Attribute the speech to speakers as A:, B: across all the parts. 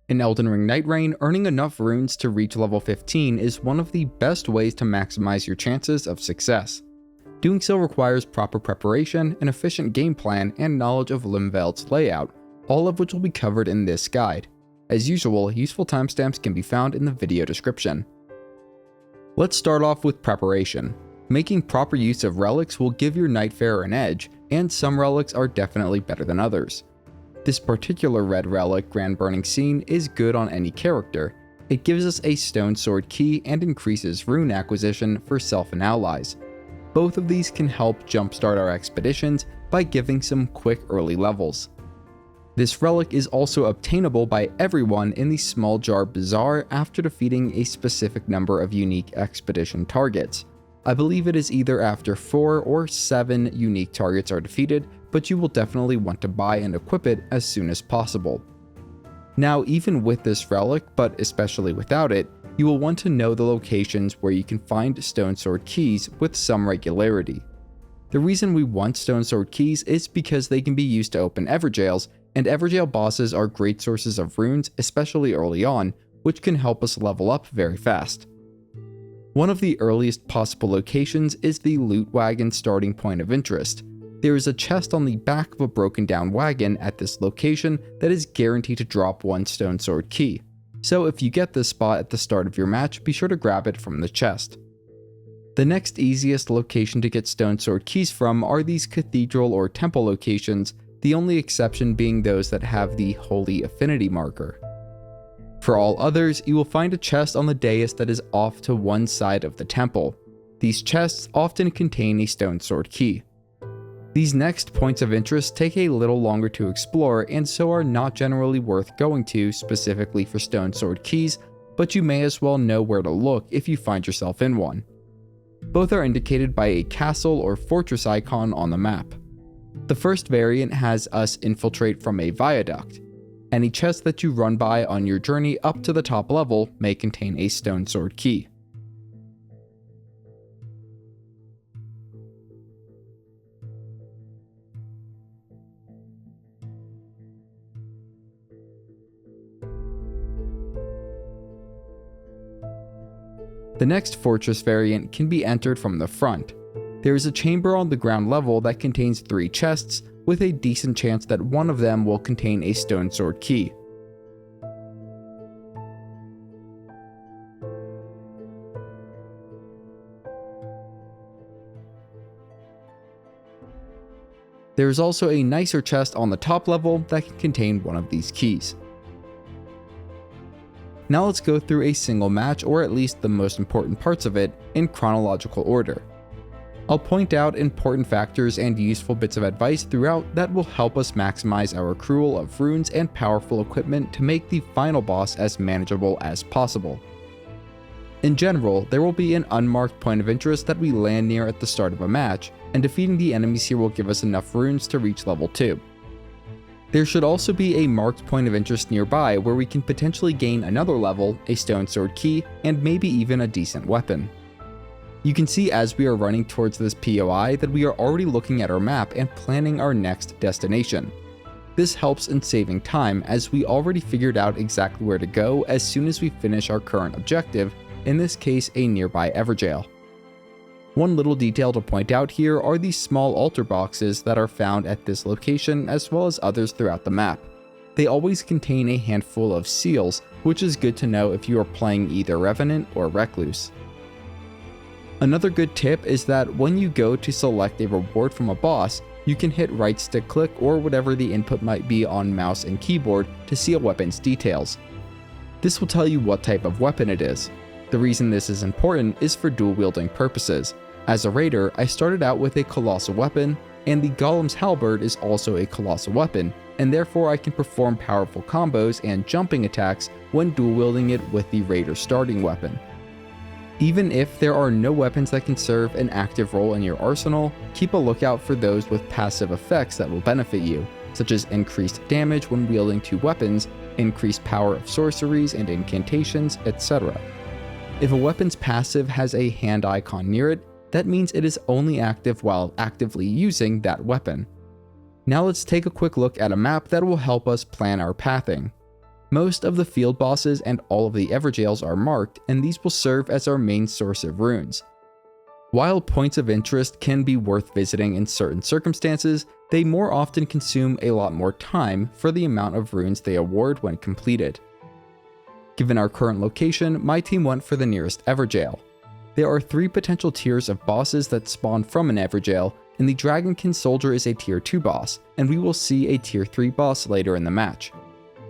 A: In Elden Ring Nightreign, earning enough runes to reach level 15 is one of the best ways to maximize your chances of success. Doing so requires proper preparation, an efficient game plan, and knowledge of Limveld's layout, all of which will be covered in this guide. As usual, useful timestamps can be found in the video description. Let's start off with preparation. Making proper use of relics will give your Nightfarer an edge, and some relics are definitely better than others. This particular red relic, Grand Burning Scene, is good on any character. It gives us a Stonesword Key and increases rune acquisition for self and allies. Both of these can help jumpstart our expeditions by giving some quick early levels. This relic is also obtainable by everyone in the Small Jar Bazaar after defeating a specific number of unique expedition targets. I believe it is either after 4 or 7 unique targets are defeated, but you will definitely want to buy and equip it as soon as possible. Now, even with this relic, but especially without it, you will want to know the locations where you can find Stonesword Keys with some regularity. The reason we want Stonesword Keys is because they can be used to open Evergaols, and Evergaol bosses are great sources of runes, especially early on, which can help us level up very fast. One of the earliest possible locations is the loot wagon starting point of interest. There is a chest on the back of a broken down wagon at this location that is guaranteed to drop one Stonesword Key. So if you get this spot at the start of your match, be sure to grab it from the chest. The next easiest location to get Stonesword Keys from are these cathedral or temple locations, the only exception being those that have the Holy Affinity marker. For all others, you will find a chest on the dais that is off to one side of the temple. These chests often contain a Stonesword Key. These next points of interest take a little longer to explore and so are not generally worth going to specifically for Stonesword Keys, but you may as well know where to look if you find yourself in one. Both are indicated by a castle or fortress icon on the map. The first variant has us infiltrate from a viaduct. Any chest that you run by on your journey up to the top level may contain a Stonesword Key. The next fortress variant can be entered from the front. There is a chamber on the ground level that contains 3 chests, with a decent chance that one of them will contain a Stonesword Key. There is also a nicer chest on the top level that can contain one of these keys. Now let's go through a single match, or at least the most important parts of it, in chronological order. I'll point out important factors and useful bits of advice throughout that will help us maximize our accrual of runes and powerful equipment to make the final boss as manageable as possible. In general, there will be an unmarked point of interest that we land near at the start of a match, and defeating the enemies here will give us enough runes to reach level 2. There should also be a marked point of interest nearby where we can potentially gain another level, a Stonesword Key, and maybe even a decent weapon. You can see as we are running towards this POI that we are already looking at our map and planning our next destination. This helps in saving time as we already figured out exactly where to go as soon as we finish our current objective, in this case a nearby Evergaol. One little detail to point out here are these small altar boxes that are found at this location as well as others throughout the map. They always contain a handful of seals, which is good to know if you are playing either Revenant or Recluse. Another good tip is that when you go to select a reward from a boss, you can hit right stick click or whatever the input might be on mouse and keyboard to see a weapon's details. This will tell you what type of weapon it is. The reason this is important is for dual wielding purposes. As a raider, I started out with a colossal weapon, and the Golem's Halberd is also a colossal weapon, and therefore I can perform powerful combos and jumping attacks when dual wielding it with the raider's starting weapon. Even if there are no weapons that can serve an active role in your arsenal, keep a lookout for those with passive effects that will benefit you, such as increased damage when wielding 2 weapons, increased power of sorceries and incantations, etc. If a weapon's passive has a hand icon near it, that means it is only active while actively using that weapon. Now let's take a quick look at a map that will help us plan our pathing. Most of the field bosses and all of the Evergaols are marked, and these will serve as our main source of runes. While points of interest can be worth visiting in certain circumstances, they more often consume a lot more time for the amount of runes they award when completed. Given our current location, my team went for the nearest Evergaol. There are 3 potential tiers of bosses that spawn from an Evergaol, and the Dragonkin Soldier is a tier 2 boss, and we will see a tier 3 boss later in the match.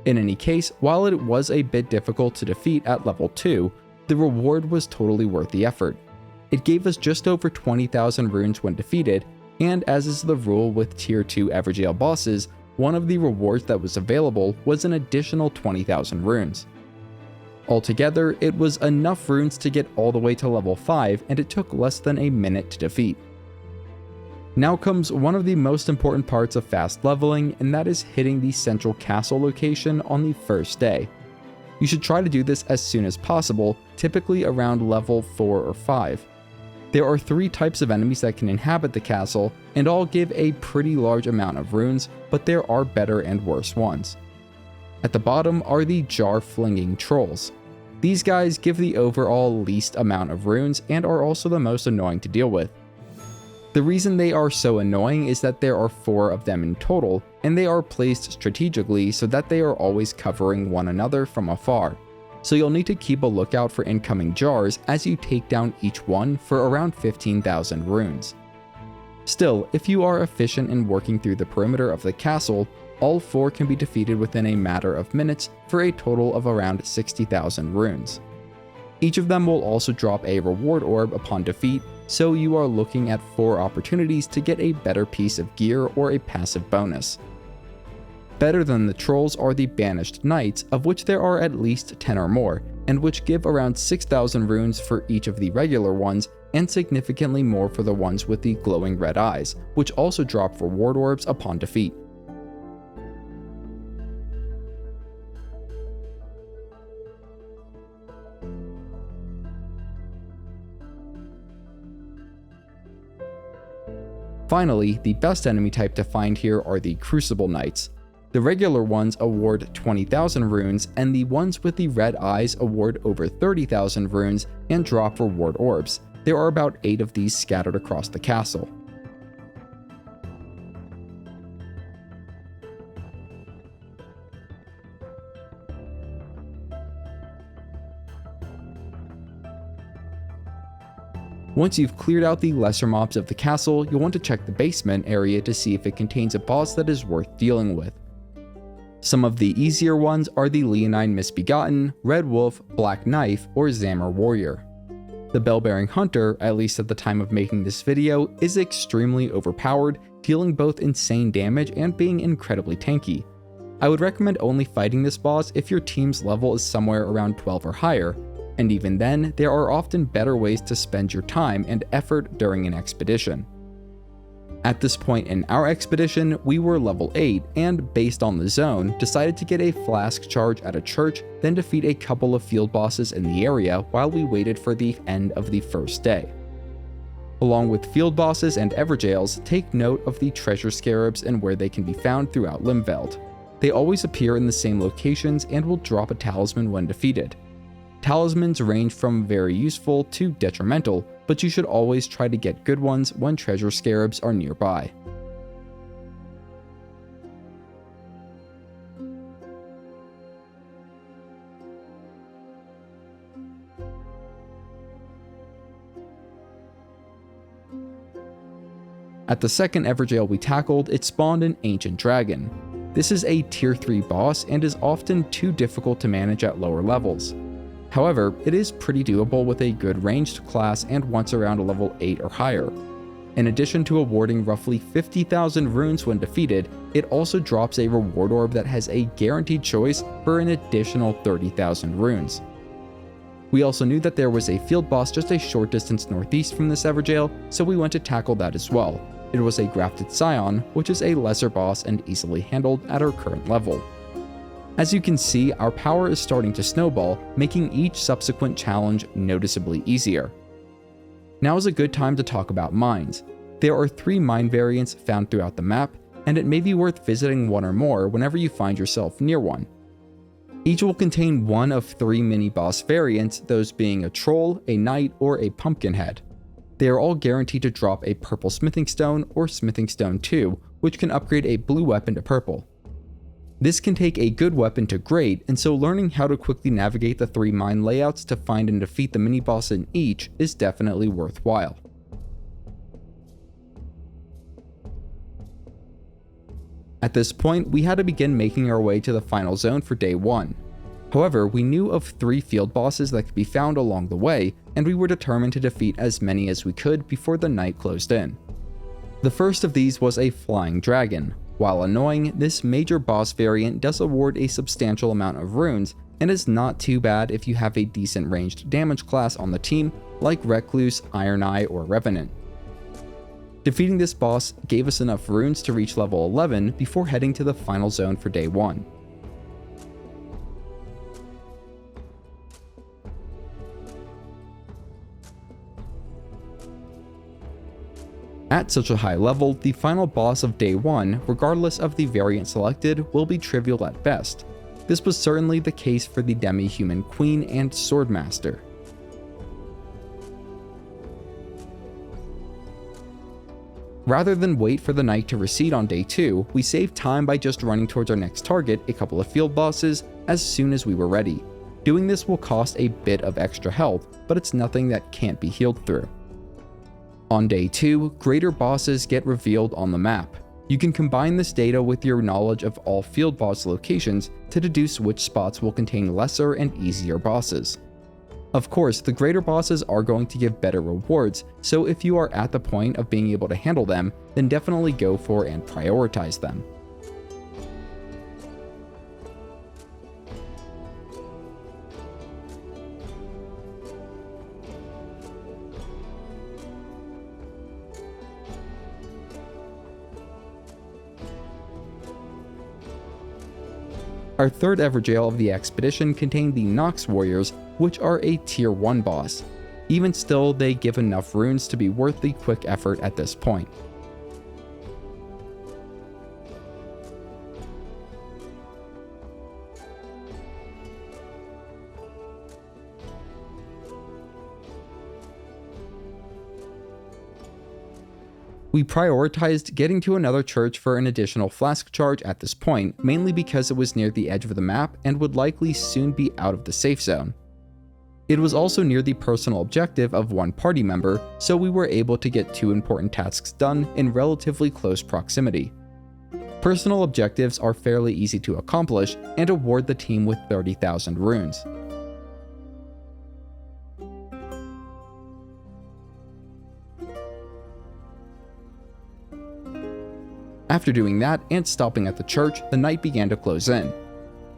A: In any case, while it was a bit difficult to defeat at level 2, the reward was totally worth the effort. It gave us just over 20,000 runes when defeated, and as is the rule with tier 2 Evergaol bosses, one of the rewards that was available was an additional 20,000 runes. Altogether, it was enough runes to get all the way to level 5, and it took less than a minute to defeat. Now comes one of the most important parts of fast leveling, and that is hitting the central castle location on the first day. You should try to do this as soon as possible, typically around level 4 or 5. There are 3 types of enemies that can inhabit the castle, and all give a pretty large amount of runes, but there are better and worse ones. At the bottom are the jar-flinging trolls. These guys give the overall least amount of runes and are also the most annoying to deal with. The reason they are so annoying is that there are 4 of them in total, and they are placed strategically so that they are always covering one another from afar. So you'll need to keep a lookout for incoming jars as you take down each one for around 15,000 runes. Still, if you are efficient in working through the perimeter of the castle, all 4 can be defeated within a matter of minutes for a total of around 60,000 runes. Each of them will also drop a reward orb upon defeat, so you are looking at 4 opportunities to get a better piece of gear or a passive bonus. Better than the trolls are the Banished Knights, of which there are at least 10 or more, and which give around 6,000 runes for each of the regular ones, and significantly more for the ones with the glowing red eyes, which also drop reward orbs upon defeat. Finally, the best enemy type to find here are the Crucible Knights. The regular ones award 20,000 runes, and the ones with the red eyes award over 30,000 runes and drop reward orbs. There are about 8 of these scattered across the castle. Once you've cleared out the lesser mobs of the castle, you'll want to check the basement area to see if it contains a boss that is worth dealing with. Some of the easier ones are the Leonine Misbegotten, Red Wolf, Black Knife, or Zammer Warrior. The Bell-Bearing Hunter, at least at the time of making this video, is extremely overpowered, dealing both insane damage and being incredibly tanky. I would recommend only fighting this boss if your team's level is somewhere around 12 or higher, and even then, there are often better ways to spend your time and effort during an expedition. At this point in our expedition, we were level 8 and, based on the zone, decided to get a flask charge at a church, then defeat a couple of field bosses in the area while we waited for the end of the first day. Along with field bosses and Evergaols, take note of the treasure scarabs and where they can be found throughout Limveld. They always appear in the same locations and will drop a talisman when defeated. Talismans range from very useful to detrimental, but you should always try to get good ones when treasure scarabs are nearby. At the second Evergaol we tackled, it spawned an Ancient Dragon. This is a tier 3 boss and is often too difficult to manage at lower levels. However, it is pretty doable with a good ranged class and once around a level 8 or higher. In addition to awarding roughly 50,000 runes when defeated, it also drops a reward orb that has a guaranteed choice for an additional 30,000 runes. We also knew that there was a field boss just a short distance northeast from this Evergaol, so we went to tackle that as well. It was a Grafted Scion, which is a lesser boss and easily handled at our current level. As you can see, our power is starting to snowball, making each subsequent challenge noticeably easier. Now is a good time to talk about mines. There are 3 mine variants found throughout the map, and it may be worth visiting one or more whenever you find yourself near one. Each will contain one of 3 mini-boss variants, those being a troll, a knight, or a pumpkin head. They are all guaranteed to drop a purple smithing stone or smithing stone 2, which can upgrade a blue weapon to purple. This can take a good weapon to great, and so learning how to quickly navigate the 3 mine layouts to find and defeat the mini-boss in each is definitely worthwhile. At this point, we had to begin making our way to the final zone for day 1. However, we knew of 3 field bosses that could be found along the way, and we were determined to defeat as many as we could before the night closed in. The first of these was a flying dragon. While annoying, this major boss variant does award a substantial amount of runes, and is not too bad if you have a decent ranged damage class on the team like Recluse, Iron Eye, or Revenant. Defeating this boss gave us enough runes to reach level 11 before heading to the final zone for day 1. At such a high level, the final boss of day 1, regardless of the variant selected, will be trivial at best. This was certainly the case for the demi-human queen and swordmaster. Rather than wait for the night to recede on day 2, we saved time by just running towards our next target, a couple of field bosses, as soon as we were ready. Doing this will cost a bit of extra health, but it's nothing that can't be healed through. On day 2, greater bosses get revealed on the map. You can combine this data with your knowledge of all field boss locations to deduce which spots will contain lesser and easier bosses. Of course, the greater bosses are going to give better rewards, so if you are at the point of being able to handle them, then definitely go for and prioritize them. Our third Evergaol of the expedition contained the Nox Warriors, which are a tier 1 boss. Even still, they give enough runes to be worth the quick effort at this point. We prioritized getting to another church for an additional flask charge at this point, mainly because it was near the edge of the map and would likely soon be out of the safe zone. It was also near the personal objective of one party member, so we were able to get 2 important tasks done in relatively close proximity. Personal objectives are fairly easy to accomplish and award the team with 30,000 runes. After doing that and stopping at the church, the night began to close in.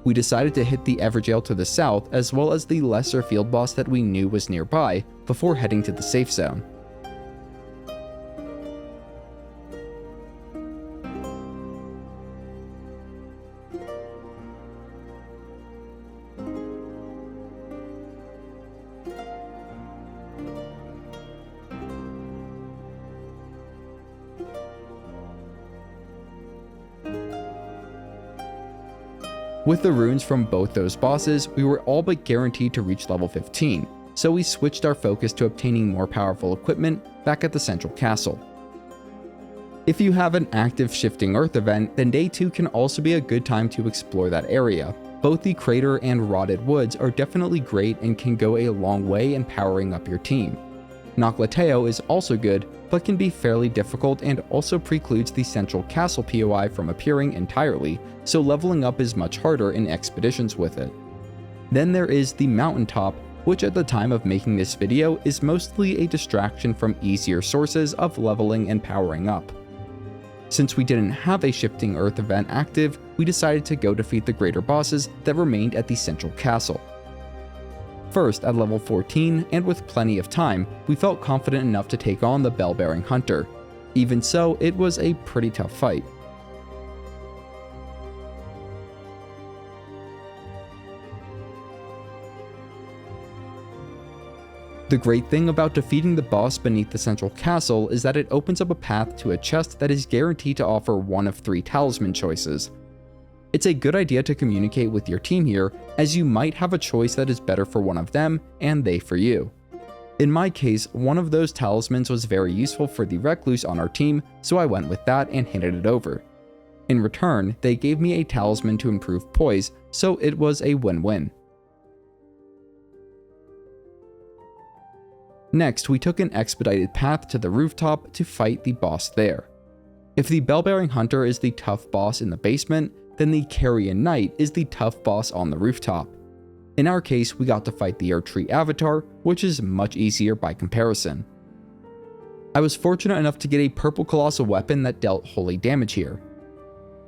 A: We decided to hit the Evergaol to the south as well as the lesser field boss that we knew was nearby before heading to the safe zone. With the runes from both those bosses, we were all but guaranteed to reach level 15, so we switched our focus to obtaining more powerful equipment back at the central castle. If you have an active Shifting Earth event, then day 2 can also be a good time to explore that area. Both the Crater and Rotted Woods are definitely great and can go a long way in powering up your team. Noklateo is also good, but can be fairly difficult and also precludes the central castle POI from appearing entirely, so leveling up is much harder in expeditions with it. Then there is the mountaintop, which at the time of making this video is mostly a distraction from easier sources of leveling and powering up. Since we didn't have a Shifting Earth event active, we decided to go defeat the greater bosses that remained at the central castle. First, at level 14, and with plenty of time, we felt confident enough to take on the Bell-Bearing Hunter. Even so, it was a pretty tough fight. The great thing about defeating the boss beneath the central castle is that it opens up a path to a chest that is guaranteed to offer one of 3 talisman choices. It's a good idea to communicate with your team here, as you might have a choice that is better for one of them and they for you. In my case, one of those talismans was very useful for the recluse on our team, so I went with that and handed it over. In return, they gave me a talisman to improve poise, so it was a win-win. Next, we took an expedited path to the rooftop to fight the boss there. If the Bell-Bearing Hunter is the tough boss in the basement, then the Carrion Knight is the tough boss on the rooftop. In our case, we got to fight the Erdtree Avatar, which is much easier by comparison. I was fortunate enough to get a purple colossal weapon that dealt holy damage here.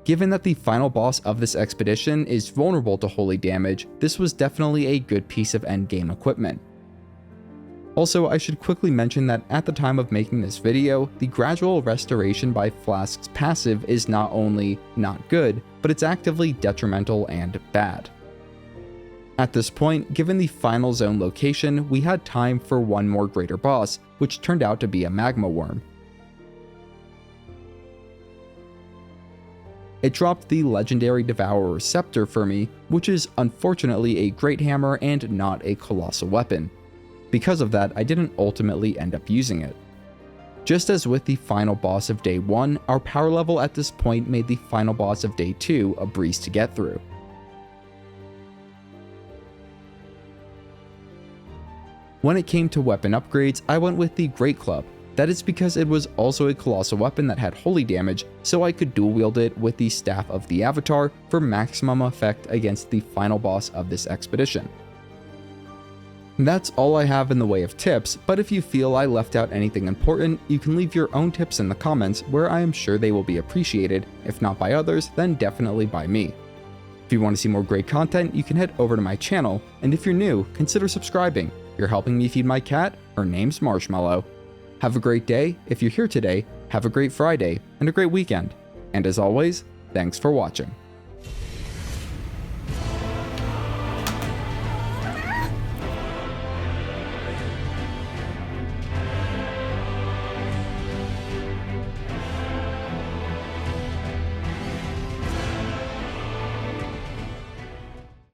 A: Given that the final boss of this expedition is vulnerable to holy damage, this was definitely a good piece of endgame equipment. Also, I should quickly mention that at the time of making this video, the gradual restoration by Flask's passive is not only not good, but it's actively detrimental and bad. At this point, given the final zone location, we had time for one more greater boss, which turned out to be a magma worm. It dropped the legendary Devourer's Scepter for me, which is unfortunately a great hammer and not a colossal weapon. Because of that, I didn't ultimately end up using it. Just as with the final boss of day 1, our power level at this point made the final boss of day 2 a breeze to get through. When it came to weapon upgrades, I went with the Great Club. That is because it was also a colossal weapon that had holy damage, so I could dual wield it with the Staff of the Avatar for maximum effect against the final boss of this expedition. That's all I have in the way of tips, but if you feel I left out anything important, you can leave your own tips in the comments where I am sure they will be appreciated, if not by others, then definitely by me. If you want to see more great content, you can head over to my channel, and if you're new, consider subscribing. You're helping me feed my cat, her name's Marshmallow. Have a great day, if you're here today, have a great Friday, and a great weekend. And as always, thanks for watching.